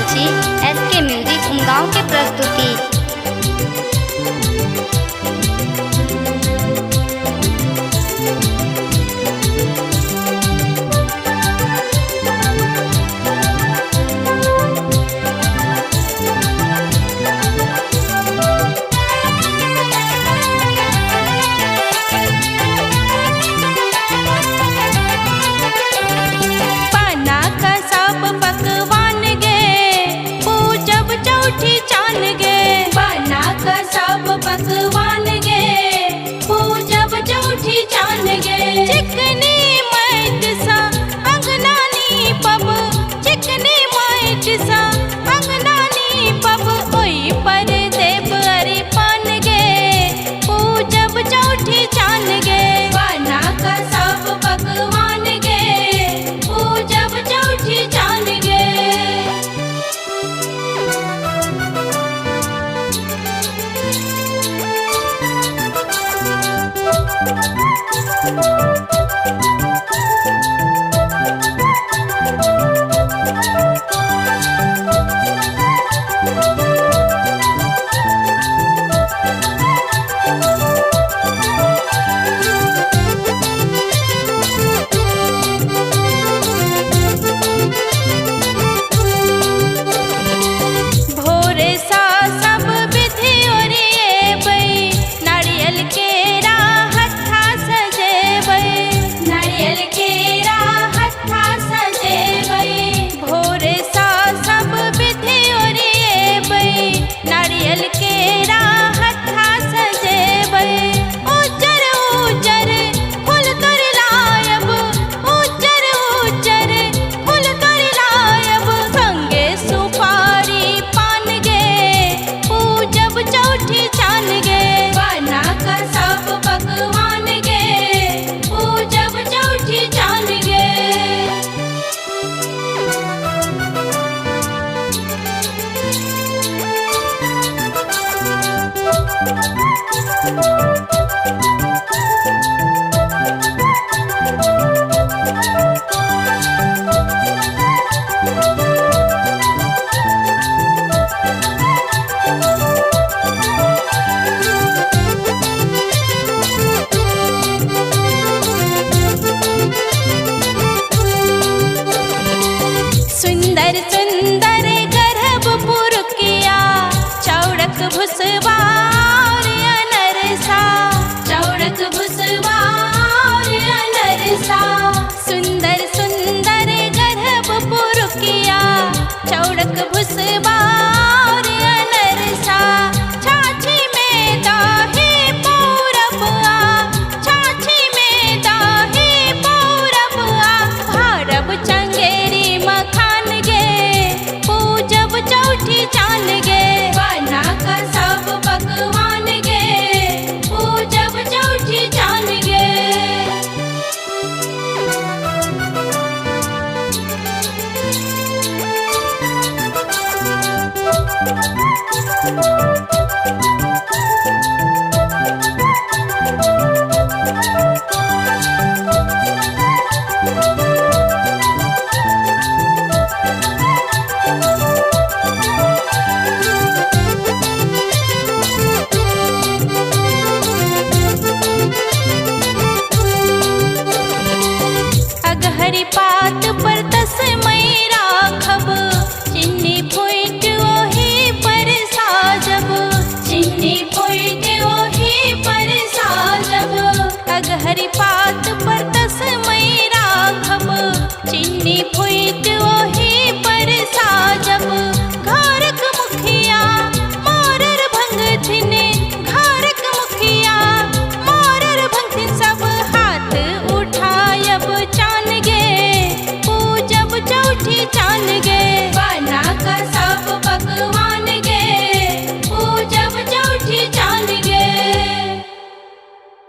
मंची SK music Umgaon के प्रस्तुति। पकवान गे पूजब चौठी चान गे चिकनी माइट सा अंगनानी पब चिकनी माइट सा अंगनानी पब ओई पर देव अरे पान गे पूजब चौठी चान गे बना का सब पकवान गे पूजब चौठी चान गे। सुंदर सुंदर गर्भपुर किया चौड़क भुसवार अनरसा चौड़क भुसवार अनरसा सुंदर सुंदर गर्भपुर किया चौड़क भुसवार अनरसा छाछी में दाही पौरब आ छाछी में दाही पौरब आ भारब चंगेरी चौठी चान गे बना का सब पकवान गे पूजब चौठी चान गे।